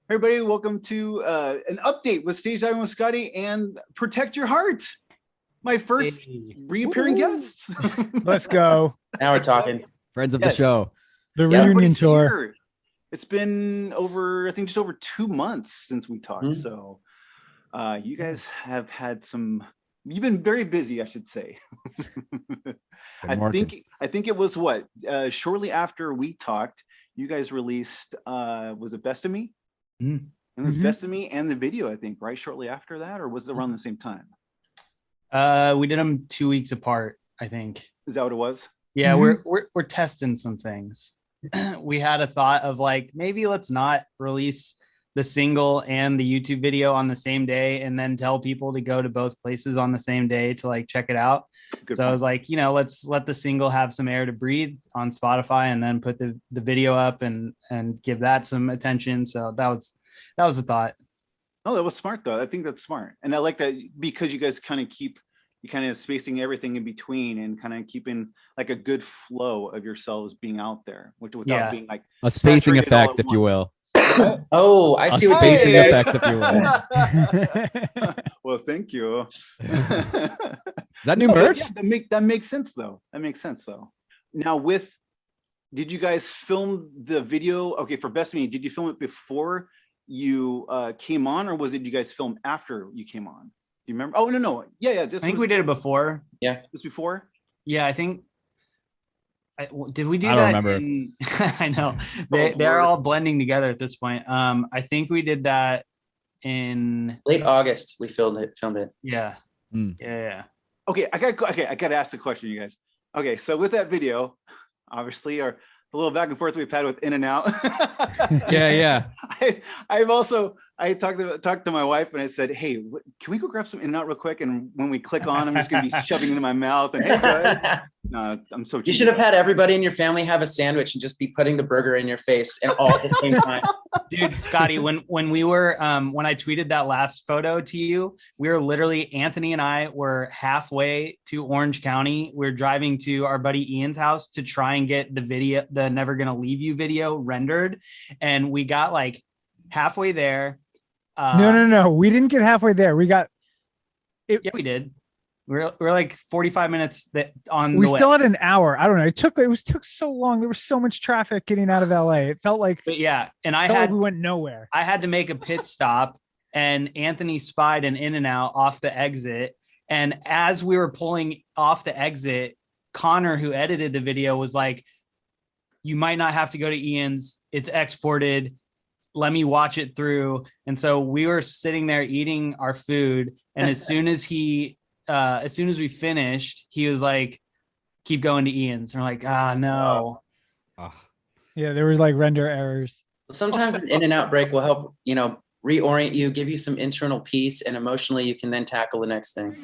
Everybody, welcome to an update with Stage Diving with Scotty and Protect Your Heart. My first reappearing guests. Let's go. Now we're talking. Friends of the show. The reunion tour. Here. It's been over, I think, just over 2 months since we talked. Mm-hmm. So you guys have had you've been very busy, I should say. I think it was what? Shortly after we talked, you guys released, was it Best of Me? Mm. It was Best of Me and the video, I think, right? Shortly after that, or was it around the same time? We did them 2 weeks apart, I think. Is that what it was? Yeah, we're testing some things. We had a thought of like, maybe let's not release the single and the YouTube video on the same day and then tell people to go to both places on the same day to like check it out. Good point. I was like, let's let the single have some air to breathe on Spotify and then put the video up and give that some attention. So that was the thought. Oh, that was smart though. I think that's smart. And I like that because you guys kind of spacing everything in between and kind of keeping like a good flow of yourselves being out there, without being like a spacing effect, if you will. Oh, I see what you're saying. Effect, if you will. Well, thank you. Is that new merch? Yeah, that makes sense though. Now, did you guys film the video? Okay, for Best of Me, did you film it before you came on, or did you guys film after you came on? Do you remember? Oh no. Yeah. I think we did it before. Yeah, this before. Yeah, I think. Did we do that? I don't remember. I know they're all blending together at this point. I think we did that in late August. We filmed it. Yeah. Mm. Yeah. Okay, I got to ask a question, you guys. Okay, so with that video, obviously, the little back and forth we've had with In and Out. Yeah. I talked to my wife and I said, hey, can we go grab some In-N-Out real quick? And when we click on, I'm just going to be shoving it into my mouth. And hey, guys. No, I'm so cheesy. You should have had everybody in your family have a sandwich and just be putting the burger in your face and all at the same time. Dude, Scotty, when we were, when I tweeted that last photo to you, we were literally, Anthony and I were halfway to Orange County. We're driving to our buddy Ian's house to try and get the video, the Never Gonna Leave You video rendered. And we got like halfway there. No. We didn't get halfway there. We got it. Yeah, we did. We're like 45 minutes on. We still had an hour. I don't know. It took so long. There was so much traffic getting out of LA. It felt like. But yeah, and we went nowhere. I had to make a pit stop, and Anthony spied an In-N-Out off the exit. And as we were pulling off the exit, Connor, who edited the video, was like, "You might not have to go to Ian's. It's exported. Let me watch it through." And so we were sitting there eating our food. And as soon as we finished, he was like, keep going to Ian's. And we're like, no. Yeah, there were like render errors. Sometimes an In-N-Out break will help, reorient you, give you some internal peace, and emotionally you can then tackle the next thing.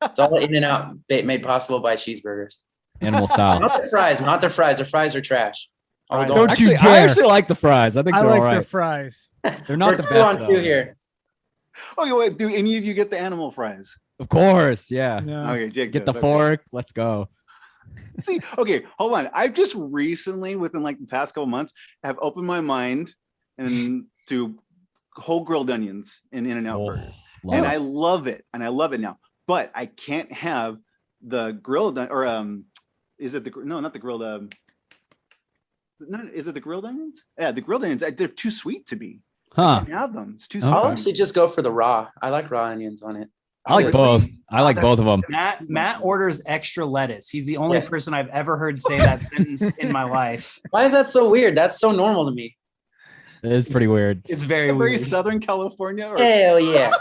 It's all In-N-Out made possible by cheeseburgers. Animal style. Not the fries. The fries are trash. Don't you dare. I actually like the fries. I think they're all right. Their fries. They're not the best though. Here. Okay, wait. Do any of you get the animal fries? Of course, yeah. No. Okay, Jake get the fork. Let's go. See, okay, hold on. I've just recently, within like the past couple months, have opened my mind to whole grilled onions in In-N-Out burger. And I love it. And I love it now. But I can't have the grilled is it not the grilled is it the grilled onions? Yeah, the grilled onions, they're too sweet to be. I can't have them. It's too sweet. I'll actually just go for the raw. I like raw onions on it. I like both. I like both of them. Matt orders extra lettuce. He's the only person I've ever heard say that sentence in my life. Why is that so weird? That's so normal to me. It is pretty weird. It's very weird. Very Southern California? Hell yeah.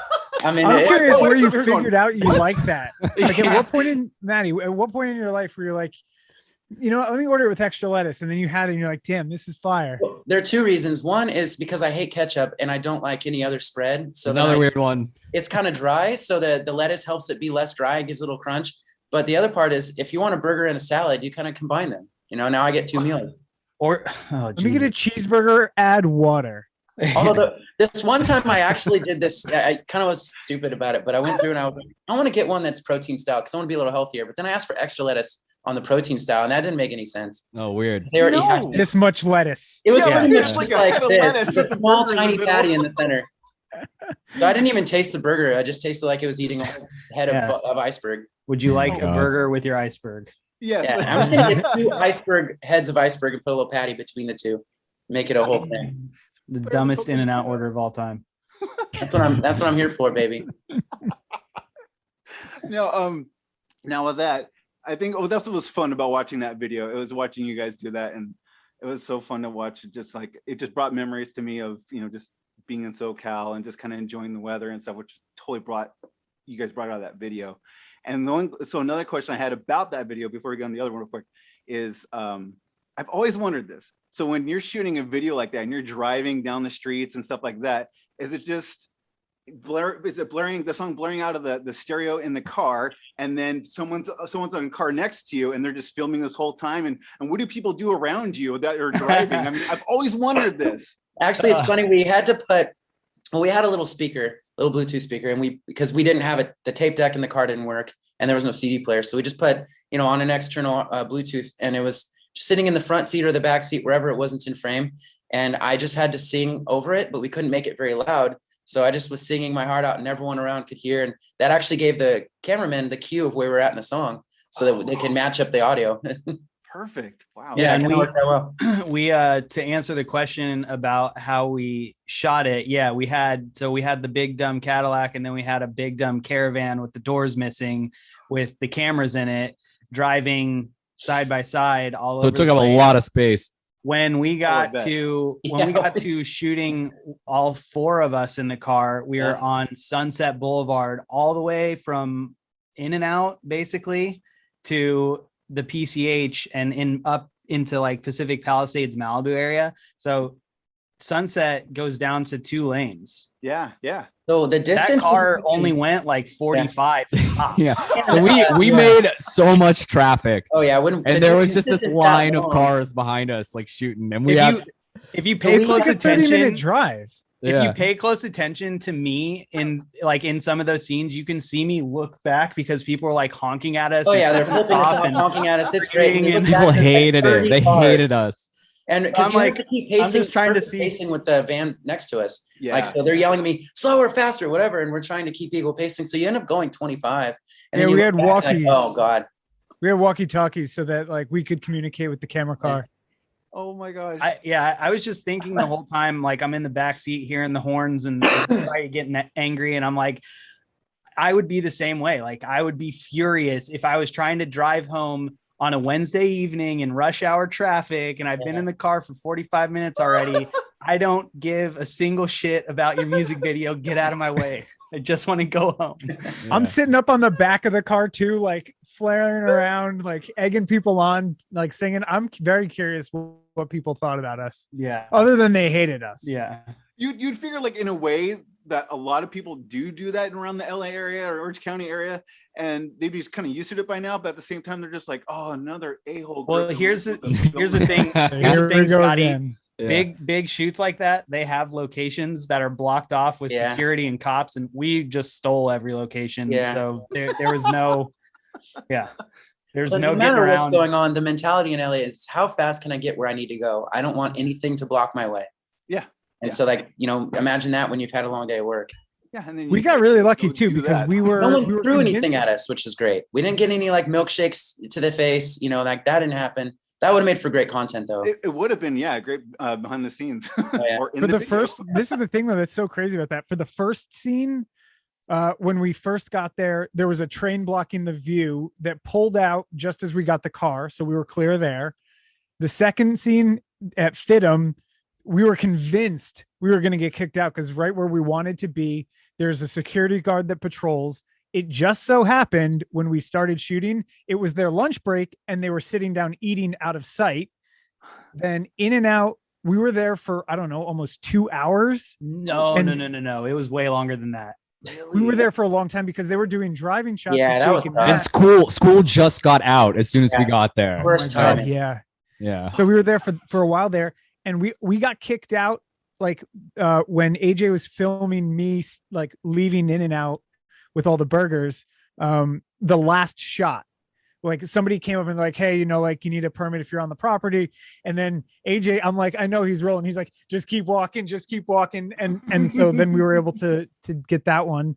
I'm curious where you figured out you like that. Like at what point in your life were you like, let me order it with extra lettuce, and then you had it and you're like, damn, this is fire. Well, there are two reasons. One is because I hate ketchup and I don't like any other spread. So another weird one. It's kind of dry, so the lettuce helps it be less dry. It gives a little crunch. But the other part is if you want a burger and a salad, you kind of combine them. Now I get two meals. Or let me get a cheeseburger, add water. Although this one time I actually did this, I kind of was stupid about it, but I went through and I was like, I want to get one that's protein style because I want to be a little healthier. But then I asked for extra lettuce on the protein style, and that didn't make any sense. Oh, weird. They already No. had This much lettuce. it was Yeah, pretty it's much like like, a head of this, lettuce with with a a small burger in the tiny middle. patty in the center. So I didn't even taste the burger. I just tasted like it was eating a head Yeah. of iceberg. Would you like Oh, a God. burger with your iceberg? Yes. Yeah, I'm gonna get 2 iceberg heads of iceberg and put a little patty between the two. Make it a whole thing. The But dumbest everyone In-N-Out can do order of all time. That's what I'm here for, baby. Now with that, I think that's what was fun about watching that video. It was watching you guys do that, and it was so fun to watch. Just like it just brought memories to me of just being in SoCal and just kind of enjoying the weather and stuff, which totally you guys brought out of that video. And so another question I had about that video before we go on the other one real quick is I've always wondered this. So when you're shooting a video like that and you're driving down the streets and stuff like that, is it just blaring the song blaring out of the stereo in the car, and then someone's on a car next to you and they're just filming this whole time, and what do people do around you that are driving? I mean, I've always wondered this. Actually, it's funny. We had a little speaker, little Bluetooth speaker, and because we didn't have it, the tape deck in the car didn't work, and there was no CD player, so we just put on an external Bluetooth, and it was just sitting in the front seat or the back seat, wherever it wasn't in frame, and I just had to sing over it, but we couldn't make it very loud. So I just was singing my heart out and everyone around could hear. And that actually gave the cameraman the cue of where we're at in the song so that they can match up the audio. Perfect. Wow. Yeah, and it worked out well. we to answer the question about how we shot it, we had the big dumb Cadillac, and then we had a big dumb Caravan with the doors missing with the cameras in it, driving side by side all over. So it took the up a place. lot of space. When we got bet. to shooting all 4 of us in the car, we were on Sunset Boulevard all the way from In-N-Out basically to the PCH and up into like Pacific Palisades, Malibu area. So Sunset goes down to 2 lanes. Yeah. So the distance That car only went like 45 tops. Yeah. So we made so much traffic. Oh yeah, I wouldn't. And there was just this line of cars behind us, like shooting. And if you pay It's close like a 30-minute attention, drive. if you pay close attention to me in some of those scenes, you can see me look back because people are like honking at us. Oh yeah, they're flipping flipping us us off off, and honking at us. It's great. And you look people back, there's like hated it. 30 They cars. hated us. And because I'm you have to keep pacing, I'm just trying to perfect see- pacing with the van next to us. Yeah. Like, so they're yelling at me, slower, faster, whatever. And we're trying to keep equal pacing. So you end up going 25. And Yeah, then you we look had back like, walkies. oh God. We had walkie-talkies so that like we could communicate with the camera car. Oh my gosh. I was just thinking the whole time, like I'm in the back seat hearing the horns and everybody getting angry, and I'm like, I would be the same way. Like I would be furious if I was trying to drive home on a Wednesday evening in rush hour traffic, and I've been in the car for 45 minutes already. I don't give a single shit about your music video. Get out of my way. I just want to go home. I'm sitting up on the back of the car too, like flaring around, like egging people on, like singing. I'm very curious what people thought about us, Yeah. other than they hated us. Yeah. You'd figure like in a way that a lot of people do that around the LA area or Orange County area, and they'd be kind of used to it by now, but at the same time they're just like, oh, another a-hole. Well, here's the thing. Here's the Here we thing, go Scotty. again. Yeah. Big shoots like that, they have locations that are blocked off with Yeah. security and cops, and we just stole every location. Yeah. So there was no, there's But no no getting matter what's around. going on, the mentality in LA is how fast can I get where I need to go? I don't want anything to block my way. Yeah. And Yeah. so like, imagine that when you've had a long day of work. Yeah, and then We you got can really go lucky do too because that. we were No one we were threw anything convinced- at us, which is great. We didn't get any like milkshakes to the face, like that didn't happen. That would have made for great content though. It would have been great behind the scenes. yeah. Or in for the video. first. This is the thing though that's so crazy about that. For the first scene, when we first got there was a train blocking the view that pulled out just as we got the car, so we were clear there. The second scene at Fidham, we were convinced we were going to get kicked out because right where we wanted to be, there's a security guard that patrols. It just so happened when we started shooting, it was their lunch break and they were sitting down eating out of sight. Then In-N-Out, we were there for, I don't know, almost 2 hours. No. It was way longer than that. We were there for a long time because they were doing driving shots. Yeah, with that Jake was and tough. Matt. And school just got out as soon as we Yeah. got there. First Oh my God, time. yeah. Yeah. So we were there for a while there, and we got kicked out like when AJ was filming me like leaving In-N-Out with all the burgers, the last shot, like somebody came up and like, hey, you know, like you need a permit if you're on the property. And then AJ, I'm like, I know he's rolling. He's like, just keep walking. And so then we were able to get that one.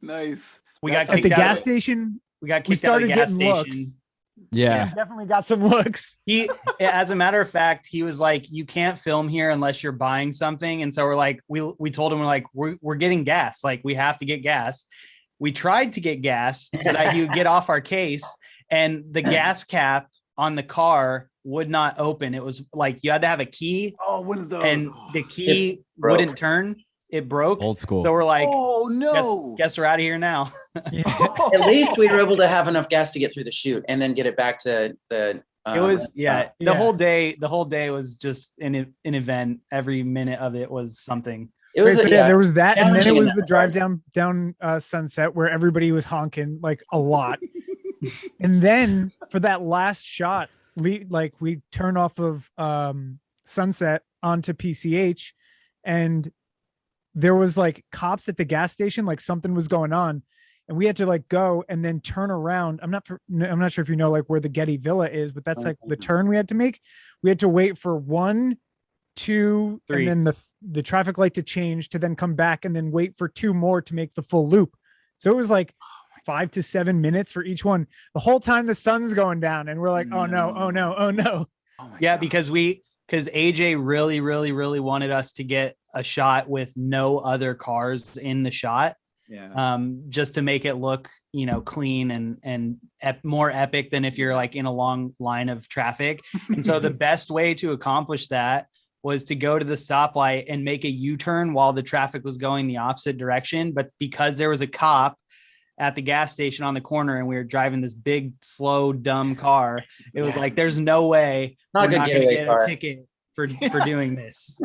Nice. We got At the gas station. We started getting looks. Yeah. Definitely got some looks. As a matter of fact, he was like, you can't film here unless you're buying something. And so we're like, we told him, we're like, we're getting gas. Like, we have to get gas. We tried to get gas so that he would get off our case, and the gas cap on the car would not open. It was like, you had to have a key. Oh, one of those. And the key wouldn't turn. It broke. Old school. So we're like, oh no, guess we're out of here now. At least we were able to have enough gas to get through the shoot and then get it back to the. It was the whole day. The whole day was just an event. Every minute of it was something. It was there was that, and then it was the drive down Sunset where everybody was honking like a lot. And then for that last shot, like we turn off of Sunset onto PCH, and there was like cops at the gas station, like something was going on, and we had to like go and then turn around. I'm not sure if you know like where the Getty Villa is, but that's like the turn we had to make. We had to wait for 1, 2, 3, and then the traffic light to change, to then come back and then wait for 2 more to make the full loop. So it was like 5 to 7 minutes for each one. The whole time the sun's going down, and we're like, oh no. Oh yeah, God. because AJ really, really, really wanted us to get a shot with no other cars in the shot. Yeah. Just to make it look, you know, clean and more epic than if you're like in a long line of traffic. And so the best way to accomplish that was to go to the stoplight and make a U-turn while the traffic was going the opposite direction. But because there was a cop at the gas station on the corner and we were driving this big, slow, dumb car, it was like, there's no way we're not going to get a ticket for doing this.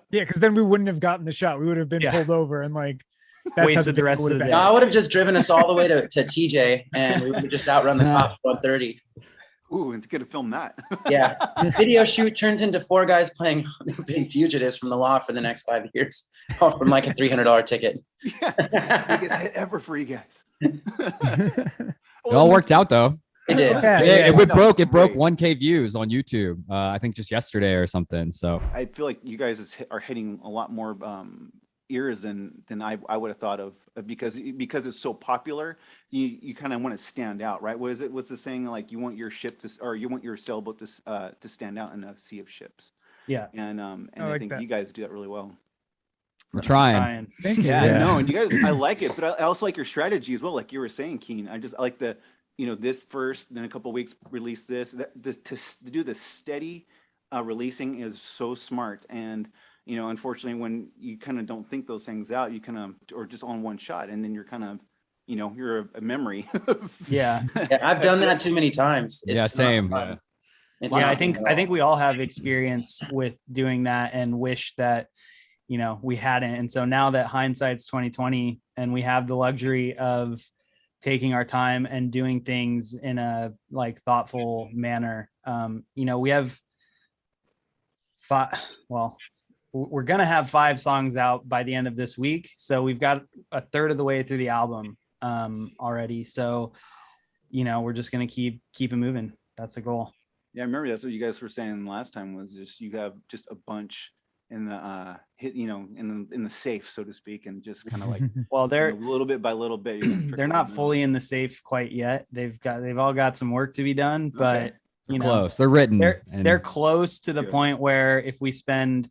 Yeah, because then we wouldn't have gotten the shot. We would have been pulled over and like wasted the rest of the day. No, I would have just driven us all the way to TJ, and we would just outrun the cops 130. Ooh, and get to film that. Yeah. Video shoot turns into 4 guys playing being fugitives from the law for the next 5 years, all from like a $300 ticket. Yeah. Biggest hit ever for you guys. It all worked out though. It did. It broke 1K views on YouTube. I think just yesterday or something. So I feel like you guys are hitting a lot more ears than I would have thought of, because it's so popular. You kind of want to stand out, right? What's the saying? Like, you want your ship to, or you want your sailboat to stand out in a sea of ships. Yeah. And I think you guys do that really well. we're trying. Thank you. Yeah, no, and you guys, I like it, but I also like your strategy as well. Like you were saying, Keen, I like the, this first, then a couple of weeks release this. To do the steady releasing is so smart. And unfortunately, when you kind of don't think those things out, you kind of, or just on one shot, and then you're kind of, you're a memory. Yeah, I've done that too many times. It's same. I think we all have experience with doing that and wish that we hadn't. And so now that hindsight's 2020 and we have the luxury of taking our time and doing things in a thoughtful manner, we have we're going to have 5 songs out by the end of this week. So we've got a third of the way through the album already. So, we're just going to keep it moving. That's the goal. Yeah. I remember that's what you guys were saying last time, was just, you have just a bunch in the in the safe, so to speak, and just kind of like, well, they're little bit by little bit. They're not fully in the safe quite yet. They've all got some work to be done, but close. They're written. They're close to the point where if we spend,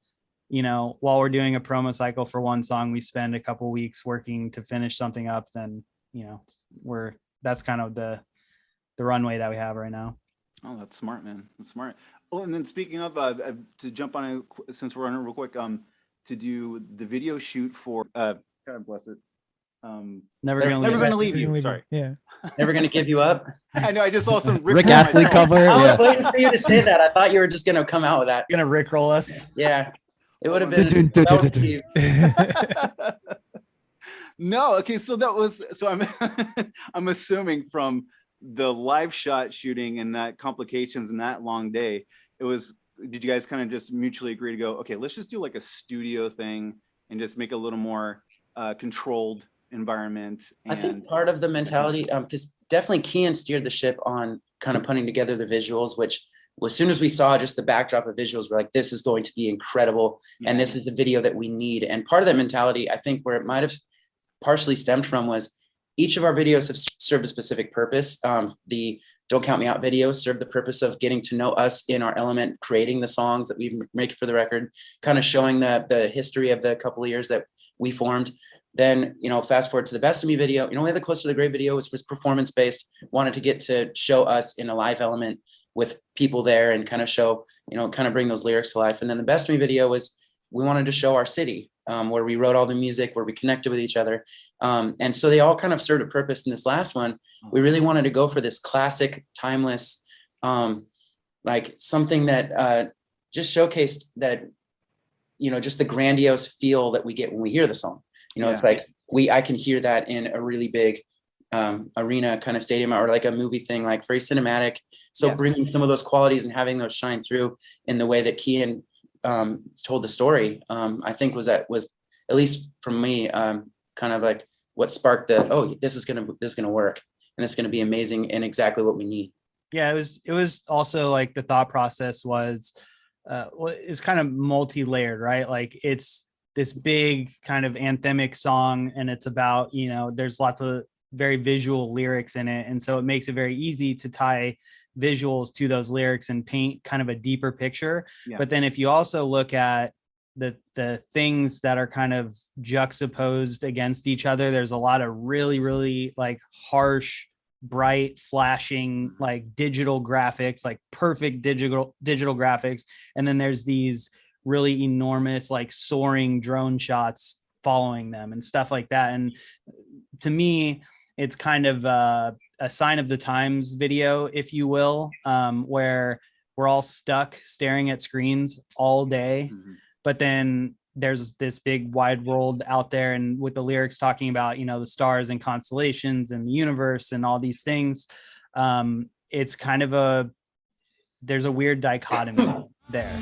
while we're doing a promo cycle for one song, we spend a couple weeks working to finish something up, then that's kind of the runway that we have right now. Oh, that's smart, man. That's smart. Oh, and then speaking of, to jump on it, since we're on it real quick, to do the video shoot for, God bless it. Never gonna leave you. Sorry. Yeah. Never gonna give you up. I know. I just saw some Rick Astley cover. I was waiting for you to say that. I thought you were just gonna come out with that. Gonna Rickroll us. Yeah. It would have been. No, okay, so that was I'm I'm assuming from the live shot shooting and that complications and that long day, did you guys kind of just mutually agree to go, okay, let's just do like a studio thing and just make a little more controlled environment? I think part of the mentality, because definitely Kian steered the ship on kind of putting together the visuals, which as soon as we saw just the backdrop of visuals, we're like, this is going to be incredible. And this is the video that we need. And part of that mentality, I think where it might have partially stemmed from was each of our videos have served a specific purpose. The Don't Count Me Out videos serve the purpose of getting to know us in our element, creating the songs that we make for the record, kind of showing the history of the couple of years that we formed. Then, fast forward to the Best of Me video, we had the Closer to the Great video, which was performance based, wanted to get to show us in a live element with people there and kind of show, kind of bring those lyrics to life. And then the Best of Me video was, we wanted to show our city, where we wrote all the music, where we connected with each other. And so they all kind of served a purpose. In this last one, we really wanted to go for this classic, timeless, like something that just showcased that, just the grandiose feel that we get when we hear the song. It's like I can hear that in a really big arena kind of stadium or like a movie thing, like very cinematic. So bringing some of those qualities and having those shine through in the way that Kian told the story, I think was at least from me, kind of like what sparked this is gonna work and it's gonna be amazing and exactly what we need. Yeah, it was also like the thought process was is kind of multi-layered, right? Like it's this big kind of anthemic song and it's about, there's lots of very visual lyrics in it. And so it makes it very easy to tie visuals to those lyrics and paint kind of a deeper picture. Yeah. But then if you also look at the things that are kind of juxtaposed against each other, there's a lot of really, really like harsh, bright, flashing, like digital graphics, like perfect digital graphics. And then there's these really enormous, like soaring drone shots following them and stuff like that. And to me, it's kind of a sign of the times video, if you will, where we're all stuck staring at screens all day. Mm-hmm. But then there's this big wide world out there, and with the lyrics talking about, the stars and constellations and the universe and all these things, it's kind of there's a weird dichotomy there.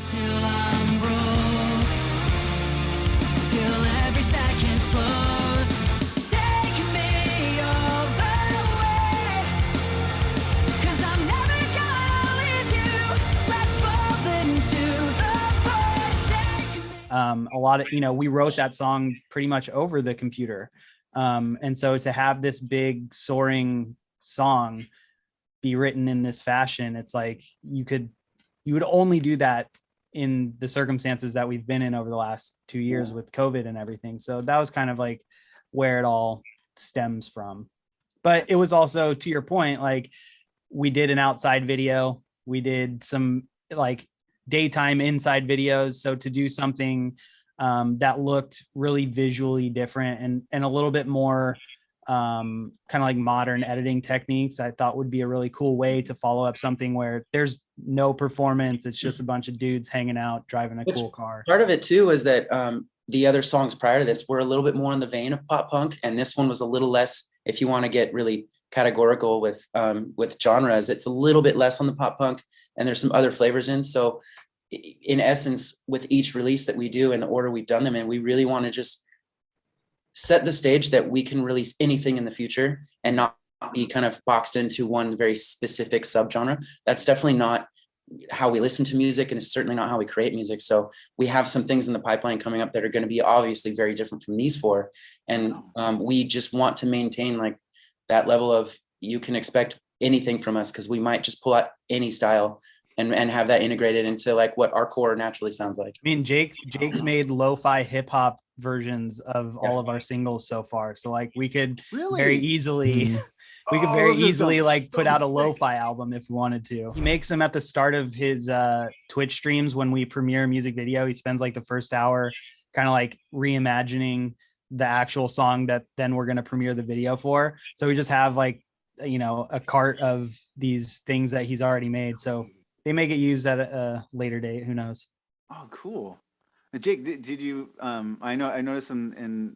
A lot of, we wrote that song pretty much over the computer. And so to have this big soaring song be written in this fashion, it's like you would only do that in the circumstances that we've been in over the last 2 years with COVID and everything. So that was kind of like where it all stems from. But it was also, to your point, like we did an outside video, we did some like daytime inside videos. So to do something that looked really visually different and a little bit more kind of like modern editing techniques, I thought would be a really cool way to follow up something where there's no performance. It's just a bunch of dudes hanging out, driving a cool car. Part of it too is that the other songs prior to this were a little bit more in the vein of pop punk. And this one was a little less, if you want to get really categorical with genres, it's a little bit less on the pop punk and there's some other flavors in. So in essence, with each release that we do and the order we've done them in, we really want to just set the stage that we can release anything in the future and not be kind of boxed into one very specific subgenre. That's definitely not how we listen to music, and it's certainly not how we create music. So we have some things in the pipeline coming up that are going to be obviously very different from these four. And we just want to maintain like that level of, you can expect anything from us, because we might just pull out any style and have that integrated into like what our core naturally sounds like. I mean, Jake's made lo-fi hip hop versions of all of our singles so far. So like we could very easily, like put out a lo-fi album if we wanted to. He makes them at the start of his Twitch streams when we premiere a music video. He spends like the first hour kind of like reimagining the actual song that then we're going to premiere the video for. So we just have like, a cart of these things that he's already made. So they may get used at a later date. Who knows? Oh, cool. Jake, did you? I noticed in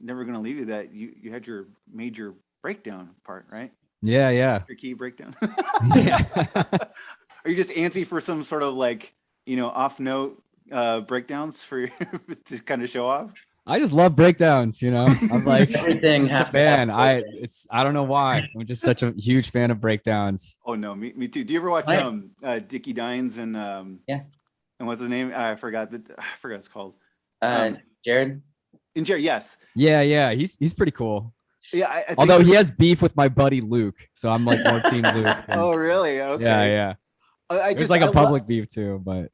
Never Gonna Leave You that you had your major breakdown part, right? Yeah. Your key breakdown. Yeah. Are you just antsy for some sort of like off note breakdowns for to kind of show off? I just love breakdowns, I'm like Everything just a fan. I don't know why. I'm just such a huge fan of breakdowns. Oh no, me too. Do you ever watch Dickie Dines and Yeah. And what's his name? I forgot what it's called. Jared. And Jared, yes. Yeah. He's pretty cool. Yeah. I think although he has beef with my buddy Luke, so I'm like more team Luke. Oh really? Okay. Yeah. There's like a public beef too, but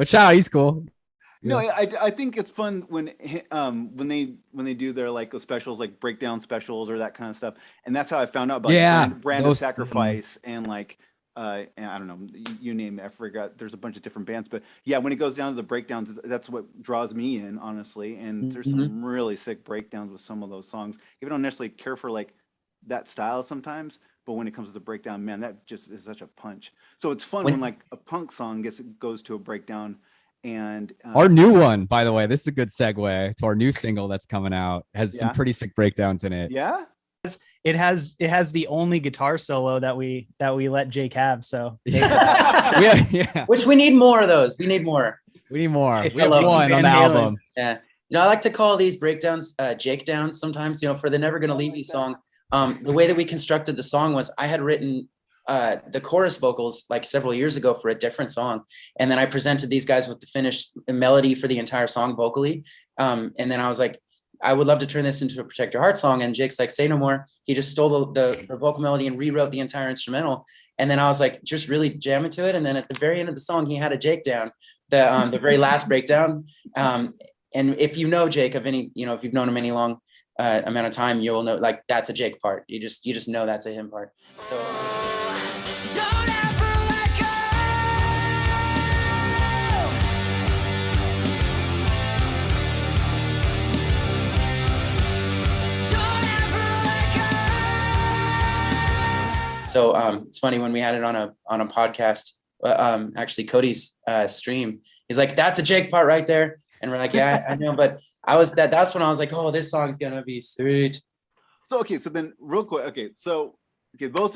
shout out, he's cool. No, I think it's fun when they do their like specials, like breakdown specials or that kind of stuff, and that's how I found out about Brand of Sacrifice and like and I don't know, you name it, I forgot. There's a bunch of different bands, but yeah, when it goes down to the breakdowns, that's what draws me in, honestly. And there's some really sick breakdowns with some of those songs. Even don't necessarily care for like that style sometimes, but when it comes to the breakdown, man, that just is such a punch. So it's fun when like a punk song goes to a breakdown. And our new one, by the way, this is a good segue to our new single that's coming out. It has some pretty sick breakdowns in it. Yeah. It has the only guitar solo that we let Jake have. So yeah. Which we need more of those. We need more. We have one on the album. Yeah. I like to call these breakdowns Jake downs sometimes, for the Never Gonna Leave You song. The way that we constructed the song was I had written the chorus vocals like several years ago for a different song. And then I presented these guys with the finished melody for the entire song vocally. And then I was like, I would love to turn this into a Protect Your Heart song. And Jake's like, say no more. He just stole the vocal melody and rewrote the entire instrumental. And then I was like, just really jam into it. And then at the very end of the song, he had a Jake down, the very last breakdown. And if you know Jake of any, if you've known him any long amount of time, you'll know like that's a Jake part. You just know that's a him part. So. So it's funny when we had it on a podcast, actually Cody's stream, he's like, that's a Jake part right there. And we're like, yeah, I know, but that's when I was like, oh, this song's gonna be sweet. So so then real quick, both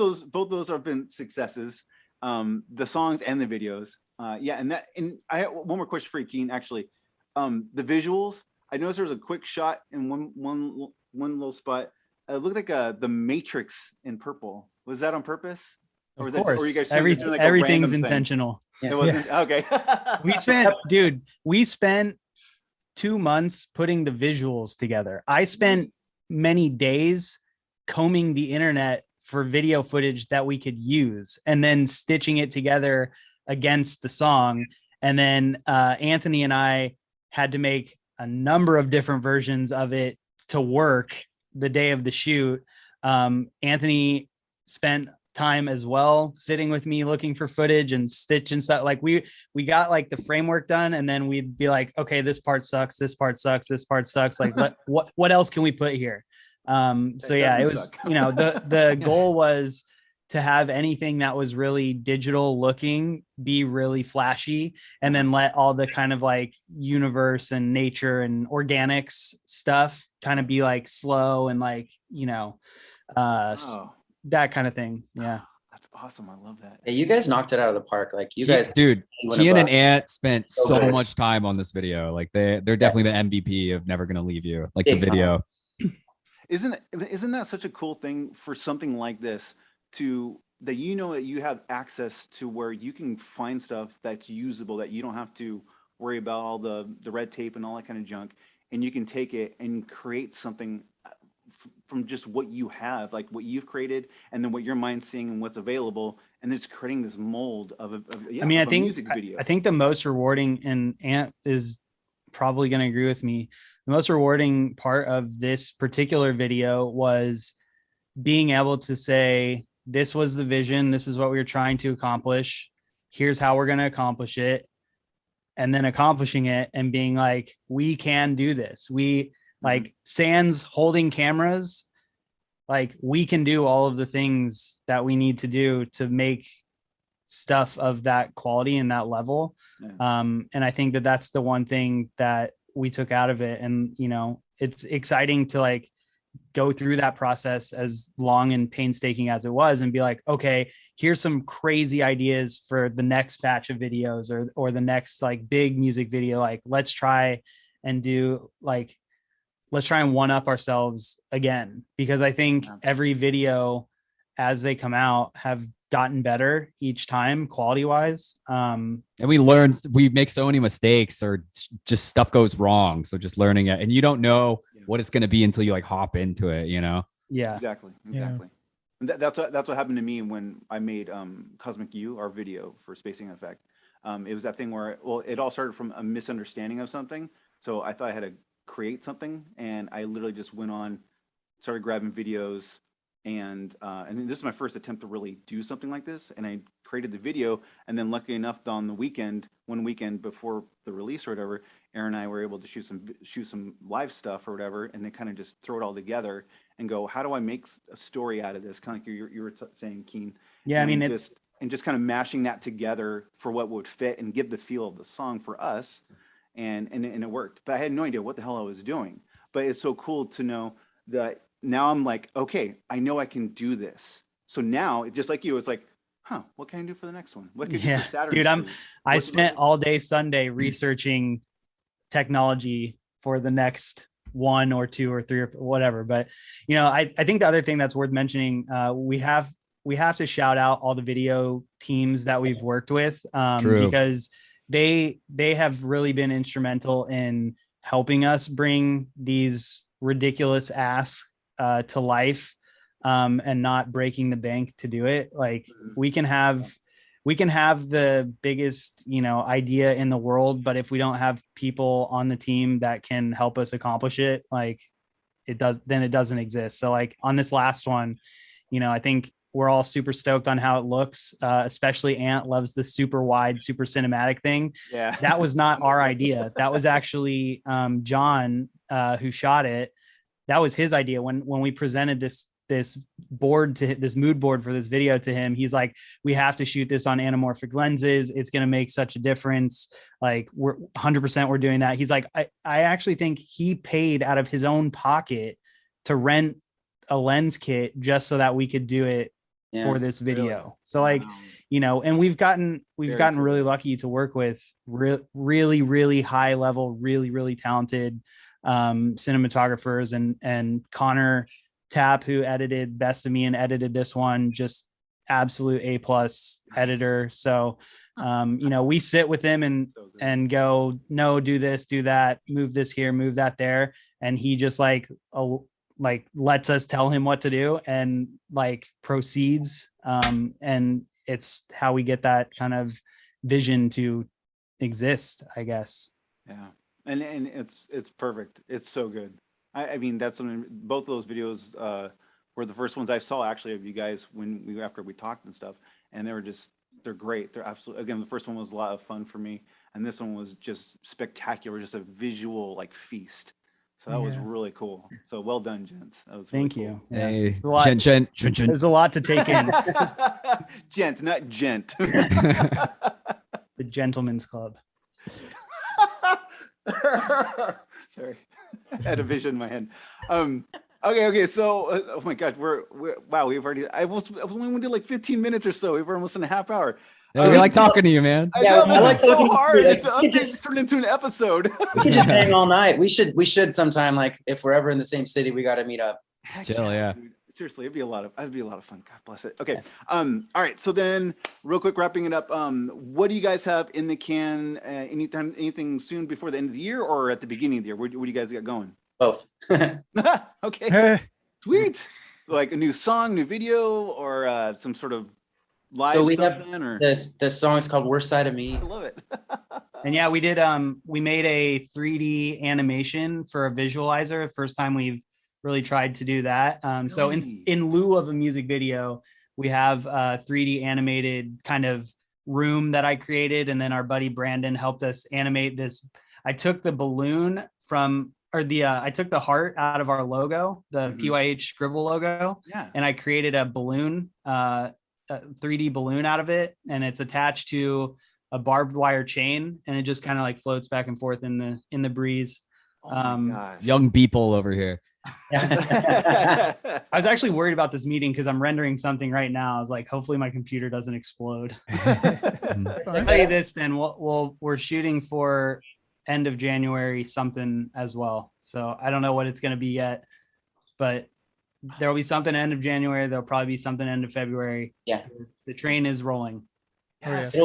those have been successes, the songs and the videos. And I have one more question for you, Keen, actually. The visuals, I noticed there was a quick shot in one little spot. It looked like the Matrix in purple. Was that on purpose? Or was or you guys everything's intentional. Yeah. It wasn't okay. We spent 2 months putting the visuals together. I spent many days combing the internet for video footage that we could use and then stitching it together against the song. And then Anthony and I had to make a number of different versions of it to work the day of the shoot. Anthony spent time as well sitting with me looking for footage and stitching stuff. Like we got like the framework done, and then we'd be like, okay, this part sucks, this part sucks, this part sucks, like what else can we put here? So yeah, it was the goal was to have anything that was really digital looking be really flashy, and then let all the kind of like universe and nature and organics stuff kind of be like slow and like that kind of thing. Yeah, that's awesome. I love that. Hey, you guys knocked it out of the park. Like you guys, dude. Kian and Ant spent so much time on this video. Like they're definitely the MVP of Never Gonna Leave You. Like the video. Isn't that such a cool thing for something like this that you have access to where you can find stuff that's usable, that you don't have to worry about all the red tape and all that kind of junk, and you can take it and create something from just what you have, like what you've created, and then what your mind's seeing and what's available, and it's creating this mold of a music video. I think the most rewarding, and Ant is probably going to agree with me, the most rewarding part of this particular video was being able to say, this was the vision, this is what we were trying to accomplish, here's how we're going to accomplish it, and then accomplishing it and being like, we can do this. We like sans holding cameras, like we can do all of the things that we need to do to make stuff of that quality and that level. Yeah. And I think that that's the one thing that we took out of it. And, you know, it's exciting to like go through that process, as long and painstaking as it was, and be like, okay, here's some crazy ideas for the next batch of videos, or the next like big music video. Like, let's try and one up ourselves again, because I think every video as they come out have gotten better each time, quality wise. And we make so many mistakes, or just stuff goes wrong. So just learning it, and you don't know what it's going to be until you like hop into it, you know? Yeah, exactly. Yeah. And that's what happened to me when I made Cosmic U, our video for Spacing Effect. It was that thing where, well, it all started from a misunderstanding of something. So I thought I had to create something, and I literally just went on, started grabbing videos, and this is my first attempt to really do something like this. And I created the video, and then lucky enough, on the one weekend before the release or whatever, Aaron and I were able to shoot some live stuff or whatever, and then kind of just throw it all together and go, how do I make a story out of this? Kind of like you were saying, Keen. Yeah, and I mean, just kind of mashing that together for what would fit and give the feel of the song for us, and it worked. But I had no idea what the hell I was doing. But it's so cool to know that now I'm like, okay, I know I can do this. So now, just like you, it's like, huh, what can I do for the next one? What can I do for Saturday? Dude, I spent all day Sunday researching technology for the next 1 or 2 or 3 or whatever. But, you know, I think the other thing that's worth mentioning, we have to shout out all the video teams that we've worked with, because they have really been instrumental in helping us bring these ridiculous asks to life, and not breaking the bank to do it. Like, we can have the biggest, you know, idea in the world, but if we don't have people on the team that can help us accomplish it, like, it doesn't exist. So like on this last one, you know, I think we're all super stoked on how it looks. Especially Ant loves the super wide, super cinematic thing. Yeah. That was not our idea. That was actually John, who shot it. That was his idea. When we presented this mood board for this video to him, he's like, we have to shoot this on anamorphic lenses. It's going to make such a difference. Like, we're 100% we're doing that. He's like, I actually think he paid out of his own pocket to rent a lens kit just so that we could do it for this video. Really? So like, you know, and we've gotten really lucky to work with really, really high level, really, really talented cinematographers, and Connor Tapp, who edited Best of Me and edited this one, just absolute A+ editor. So, you know, we sit with him and go, no, do this, do that, move this here, move that there. And he just like lets us tell him what to do, and like proceeds. And it's how we get that kind of vision to exist, I guess. Yeah. And it's perfect. It's so good. I mean, that's something. Both of those videos were the first ones I saw actually of you guys after we talked and stuff, and they're great. They're absolutely, again, the first one was a lot of fun for me, and this one was just spectacular, just a visual like feast. So that was really cool. So well done, gents. That was really Thank you. Cool. Hey, gent. There's a lot to take in. Gent, not gent. The Gentleman's Club. Sorry, I had a vision in my head. Okay. So, oh my God, we've already. I only did like 15 minutes or so. We're almost in a half hour. Yeah, we like talking to you, man. I know, I like so hard. Like, The updates turned into an episode. We can just hang all night. We should sometime, like, if we're ever in the same city, we got to meet up. Chill, yeah. Dude. Seriously, it'd be a lot of fun. God bless it. Okay. All right. So then, real quick, wrapping it up. What do you guys have in the can? Anything soon before the end of the year, or at the beginning of the year? What do you guys got going? Both. Okay. Sweet. Like a new song, new video, or some sort of live. So we something, have or this song is called "Worst Side of Me." I love it. And yeah, we did. We made a 3D animation for a visualizer. First time we've really tried to do that. So in lieu of a music video, we have a 3D animated kind of room that I created, and then our buddy Brandon helped us animate this. I took the balloon I took the heart out of our logo, the PYH Scribble logo, and I created a balloon a 3D balloon out of it, and it's attached to a barbed wire chain, and it just kind of like floats back and forth in the breeze. Oh my gosh. Young people over here. I was actually worried about this meeting because I'm rendering something right now. I was like, hopefully my computer doesn't explode. I'll tell you this, then we're shooting for end of January something as well. So I don't know what it's going to be yet, but there will be something end of January. There'll probably be something end of February. Yeah, the train is rolling. Yes.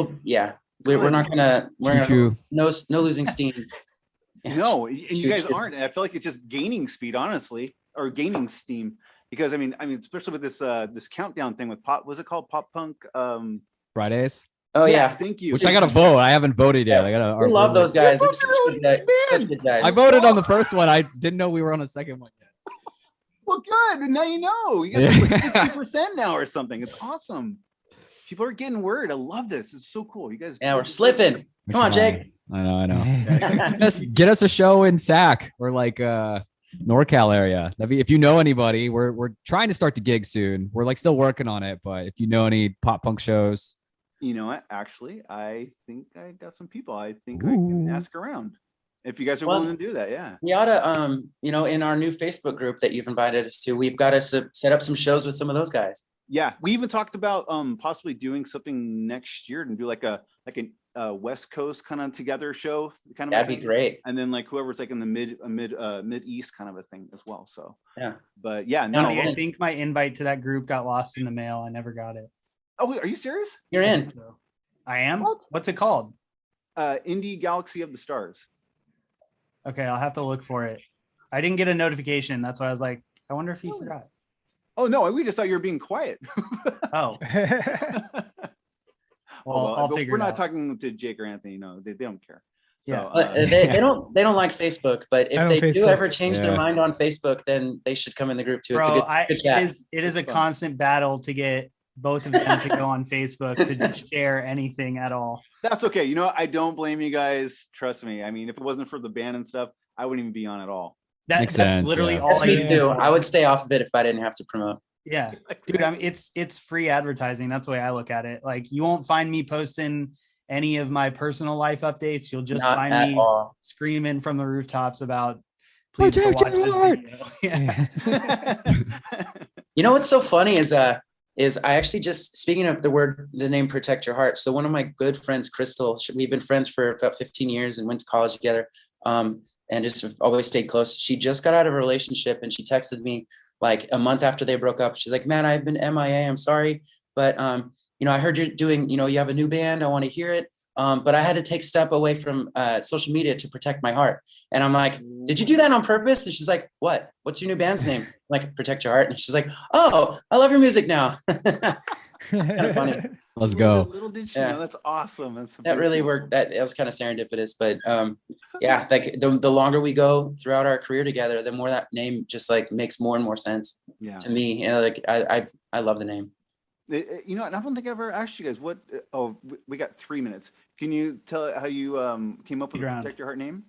We're not gonna. True. No losing steam. No, and you guys aren't. And I feel like it's just gaining speed, honestly, or gaining steam. Because I mean, especially with this countdown thing with pop. Was it called Pop Punk? Fridays. Oh yeah, thank you. Which I gotta vote. I haven't voted yet. I gotta. We love those guys. They're such good guys. I voted on the first one. I didn't know we were on the second one yet. Well, good. Now you know. You guys are like 60% now or something. It's awesome. People are getting word. I love this. It's so cool. You guys. Yeah, we're slipping. Come on, Jake. I know. Get us a show in SAC or like NorCal area. If you know anybody, we're trying to start the gig soon. We're like still working on it, but if you know any pop punk shows, you know what? Actually, I think I got some people. I think I can ask around if you guys are willing to do that. Yeah. We ought to, in our new Facebook group that you've invited us to, we've got to set up some shows with some of those guys. Yeah, we even talked about possibly doing something next year and do like a West Coast kind of together show kind of. That'd be great. And then like whoever's like in the mid east kind of a thing as well. So yeah, but yeah, I think my invite to that group got lost in the mail. I never got it. Oh, are you serious? You're in. I am. What's it called? Indie Galaxy of the Stars. Okay, I'll have to look for it. I didn't get a notification. That's why I was like, I wonder if he forgot. Oh no, we just thought you were being quiet. Oh. Well, I'll figure. We're not talking to Jake or Anthony. No, they don't care. So, yeah, they don't like Facebook. But if they do ever change their mind on Facebook, then they should come in the group too. It's a good chat. It is a constant battle to get both of them to go on Facebook to share anything at all. That's okay. You know, I don't blame you guys. Trust me. I mean, if it wasn't for the band and stuff, I wouldn't even be on at all. That's literally all I do. I would stay off of it if I didn't have to promote. Yeah, dude. I mean, it's free advertising. That's the way I look at it. Like, you won't find me posting any of my personal life updates. You'll just find me screaming from the rooftops about please go watch this video. Yeah. You know what's so funny is I actually just, speaking of the name Protect Your Heart. So one of my good friends, Crystal, we've been friends for about 15 years and went to college together. And just have always stayed close. She just got out of a relationship and she texted me like a month after they broke up. She's like, man, I've been MIA. I'm sorry. But, I heard you're doing, you have a new band. I want to hear it. But I had to take a step away from social media to protect my heart. And I'm like, did you do that on purpose? And she's like, what? What's your new band's name? I'm like, Protect Your Heart. And she's like, oh, I love your music now. Kind of funny. Let's go. Little did she know. That's awesome. That really worked. That was kind of serendipitous, but yeah, like the longer we go throughout our career together, the more that name just like makes more and more sense to me. Like I love the name. And I don't think I ever asked you guys what. Oh, we got 3 minutes. Can you tell how you came up with the Protect Your Heart name?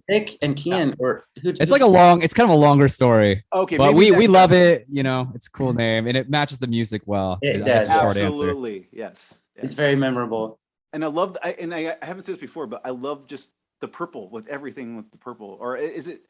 Nick and Kian, or it's like it's kind of a longer story. Okay, but we love it. It's a cool name and it matches the music well. It does. Absolutely, yes. It's very memorable. And I love. I haven't said this before, but I love just the purple with everything with the purple. Or is it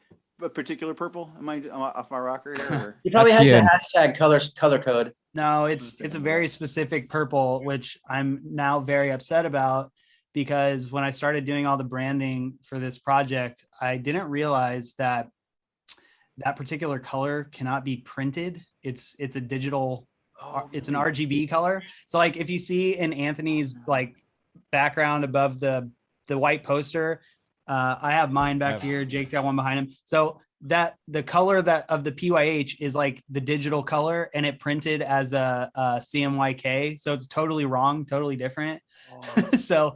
a particular purple? Am I off my rocker here? You probably had the hashtag color code. No, it's a very specific purple, which I'm now very upset about. Because when I started doing all the branding for this project, I didn't realize that particular color cannot be printed. It's a digital, it's an RGB color. So like if you see in Anthony's like background above the white poster, I have mine back here. Jake's got one behind him. So that the color of the PYH is like the digital color and it printed as a CMYK. So it's totally wrong, totally different. So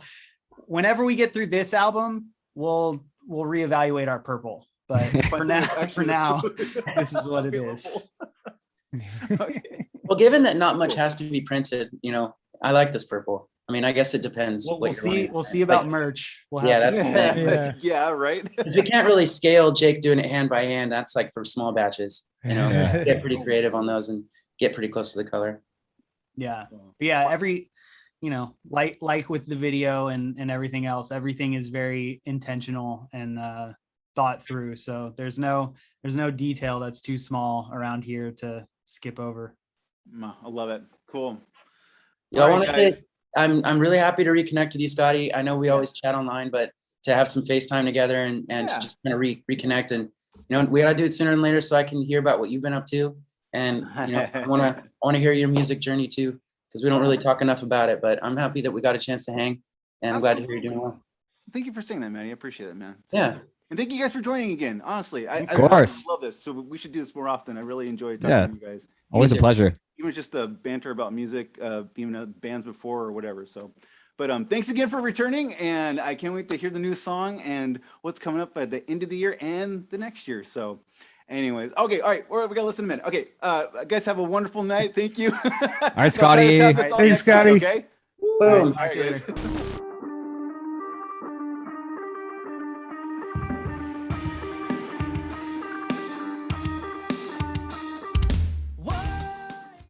whenever we get through this album, we'll reevaluate our purple. But for now, this is what it is. Okay. Well, given that not much has to be printed, I like this purple. I mean, I guess it depends. We'll see about merch. Yeah, right. Because we can't really scale Jake doing it hand by hand. That's like for small batches. Get pretty creative on those and get pretty close to the color. Yeah. But yeah. Like with the video and everything else, everything is very intentional and thought through. So there's no detail that's too small around here to skip over. I love it. Cool. Yeah, I want to say I'm really happy to reconnect with you, Scotty. I know we always chat online, but to have some FaceTime together and to just kind of reconnect, and we gotta do it sooner than later so I can hear about what you've been up to, and I want to hear your music journey too, because we don't really talk enough about it. But I'm happy that we got a chance to hang, and I'm glad to hear you're doing well. Thank you for saying that, Manny. I appreciate it, man. Yeah. And thank you guys for joining again. Honestly, I love this. So we should do this more often. I really enjoy talking to you guys. Always a pleasure. Even just the banter about music, even bands before or whatever. So, but thanks again for returning, and I can't wait to hear the new song and what's coming up at the end of the year and the next year. So, anyways, okay, all right, we gotta listen a minute. Okay, guys, have a wonderful night. Thank you. All right, Scotty. Thanks, Scotty. Okay. Boom. All right, guys.